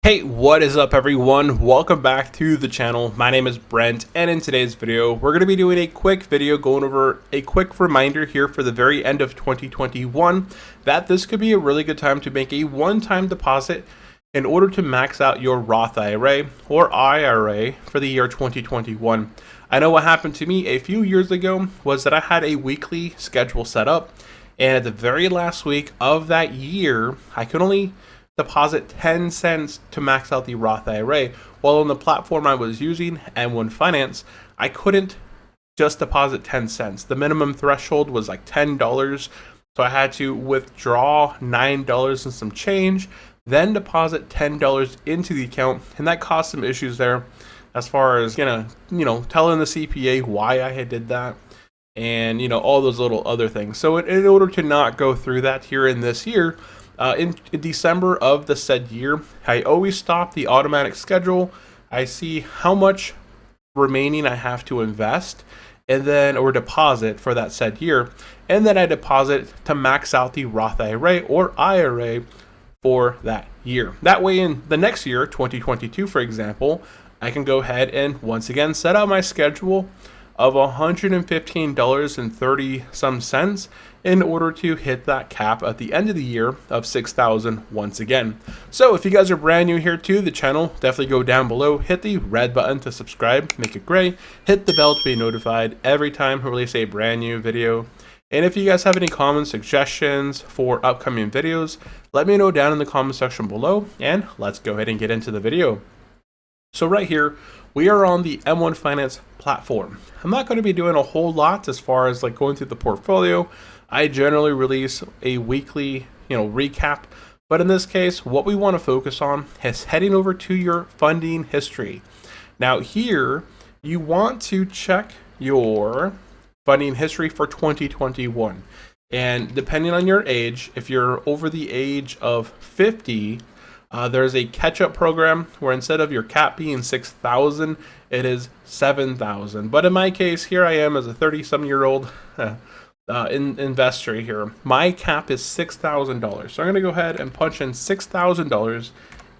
Hey, what is up everyone? Welcome back to the channel. My name is Brent, and in today's video, we're going to be doing a quick video going over a quick reminder here for the very end of 2021 that this could be a really good time to make a one-time deposit in order to max out your Roth IRA or IRA for the year 2021. I know what happened to me a few years ago was that I had a weekly schedule set up, and at the very last week of that year, I could only deposit 10 cents to max out the Roth IRA, while on the platform I was using, M1 Finance, I couldn't just deposit 10 cents. The minimum threshold was like $10, so I had to withdraw $9 and some change, then deposit $10 into the account, and that caused some issues there as far as telling the CPA why I had did that, and all those little other things. So in order to not go through that here in this year, in December of the said year, I always stop the automatic schedule. I see how much remaining I have to invest or deposit for that said year, and then I deposit to max out the Roth IRA or IRA for that year. That way in the next year, 2022 for example, I can go ahead and once again set out my schedule of $115.30 some cents in order to hit that cap at the end of the year of $6,000 once again. So if you guys are brand new here to the channel, definitely go down below, hit the red button to subscribe, make it gray, hit the bell to be notified every time we release a brand new video. And if you guys have any comments, suggestions for upcoming videos, let me know down in the comment section below, and let's go ahead and get into the video. So right here, we are on the M1 Finance platform. I'm not going to be doing a whole lot as far as going through the portfolio. I generally release a weekly, recap. But in this case, what we want to focus on is heading over to your funding history. Now here, you want to check your funding history for 2021. And depending on your age, if you're over the age of 50, there's a catch-up program where instead of your cap being 6,000, it is 7,000. But in my case, here I am as a 30-some-year-old investor here. My cap is $6,000. So I'm going to go ahead and punch in $6,000,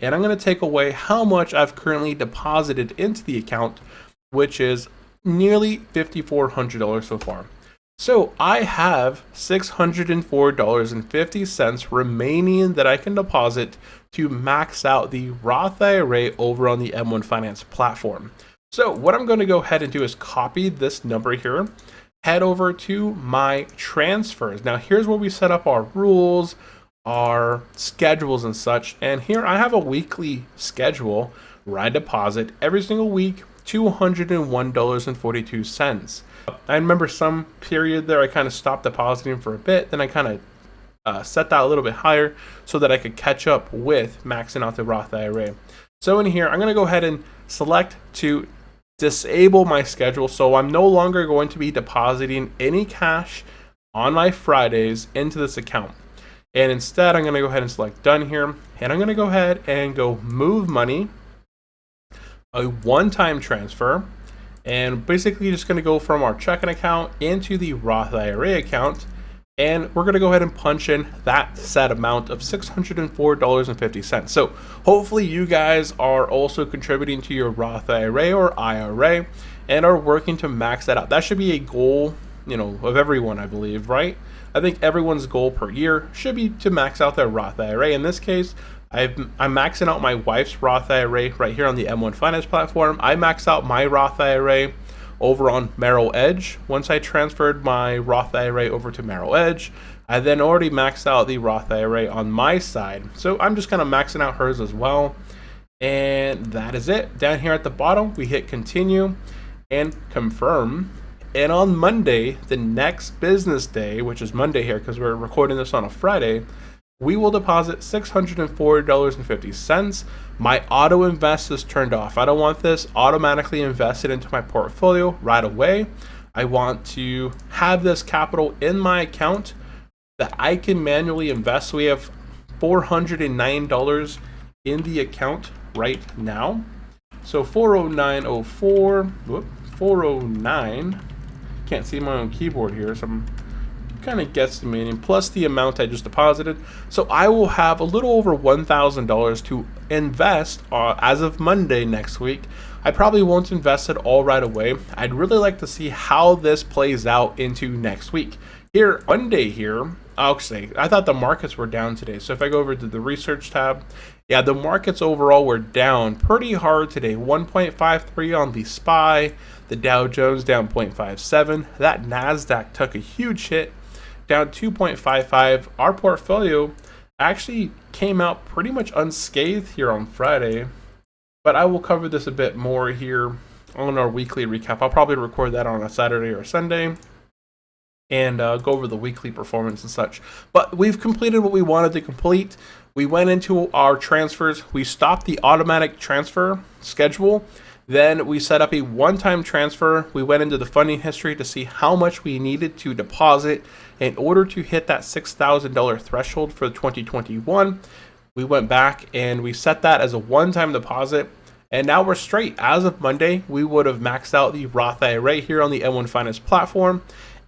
and I'm going to take away how much I've currently deposited into the account, which is nearly $5,400 so far. So I have $604.50 remaining that I can deposit to max out the Roth IRA over on the M1 Finance platform. So what I'm going to go ahead and do is copy this number here, head over to my transfers. Now here's where we set up our rules, our schedules and such. And here I have a weekly schedule where I deposit every single week $201.42. I remember some period there I kind of stopped depositing for a bit, then I kind of set that a little bit higher so that I could catch up with maxing out the Roth IRA. So in here, I'm going to go ahead and select to disable my schedule, so I'm no longer going to be depositing any cash on my Fridays into this account. And instead, I'm going to go ahead and select done here, and I'm going to go ahead and go move money, a one-time transfer, and basically just going to go from our checking account into the Roth IRA account, and we're going to go ahead and punch in that set amount of $604.50. So hopefully you guys are also contributing to your Roth IRA or IRA and are working to max that out. That should be a goal, of everyone, I believe, right? I think everyone's goal per year should be to max out their Roth IRA. In this case, I'm maxing out my wife's Roth IRA right here on the M1 Finance platform. I maxed out my Roth IRA over on Merrill Edge. Once I transferred my Roth IRA over to Merrill Edge, I then already maxed out the Roth IRA on my side. So I'm just kind of maxing out hers as well. And that is it. Down here at the bottom, we hit continue and confirm. And on Monday, the next business day, which is Monday here because we're recording this on a Friday, we will deposit $604.50. My auto invest is turned off. I don't want this automatically invested into my portfolio right away. I want to have this capital in my account that I can manually invest. So we have $409 in the account right now. So 40904, 409. Can't see my own keyboard here, so I'm kind of guesstimating, plus the amount I just deposited. So I will have a little over $1,000 to invest as of Monday next week. I probably won't invest it all right away. I'd really like to see how this plays out into next week. Here, Monday here, I'll say, I thought the markets were down today. So if I go over to the research tab, yeah, the markets overall were down pretty hard today. 1.53 on the SPY, the Dow Jones down 0.57. That NASDAQ took a huge hit, down 2.55. Our portfolio actually came out pretty much unscathed here on Friday. But I will cover this a bit more here on our weekly recap. I'll probably record that on a Saturday or Sunday and go over the weekly performance and such. But we've completed what we wanted to complete. We went into our transfers. We stopped the automatic transfer schedule. Then we set up a one-time transfer. We went into the funding history to see how much we needed to deposit in order to hit that $6,000 threshold for 2021. We went back and we set that as a one-time deposit, and now we're straight. As of Monday, we would have maxed out the Roth IRA here on the M1 Finance platform.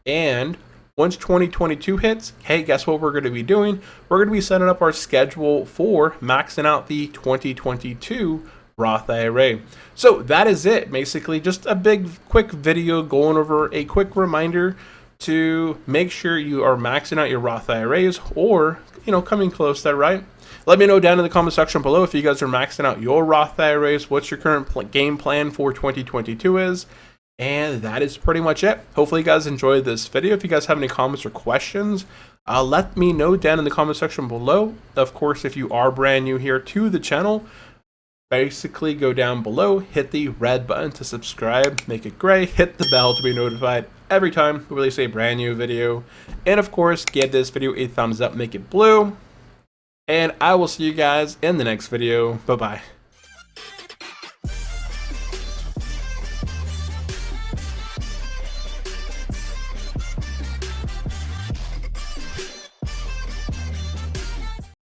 And once 2022 hits, hey, guess what we're going to be doing? We're going to be setting up our schedule for maxing out the 2022 Roth IRA. So that is it, basically. Just a big, quick video going over a quick reminder to make sure you are maxing out your Roth IRAs, or, coming close there, right? Let me know down in the comment section below if you guys are maxing out your Roth IRAs, what's your current game plan for 2022 is. And that is pretty much it. Hopefully you guys enjoyed this video. If you guys have any comments or questions, let me know down in the comment section below. Of course, if you are brand new here to the channel, basically go down below, hit the red button to subscribe, make it gray, hit the bell to be notified every time we release a brand new video. And of course, give this video a thumbs up, make it blue. And I will see you guys in the next video. Bye-bye.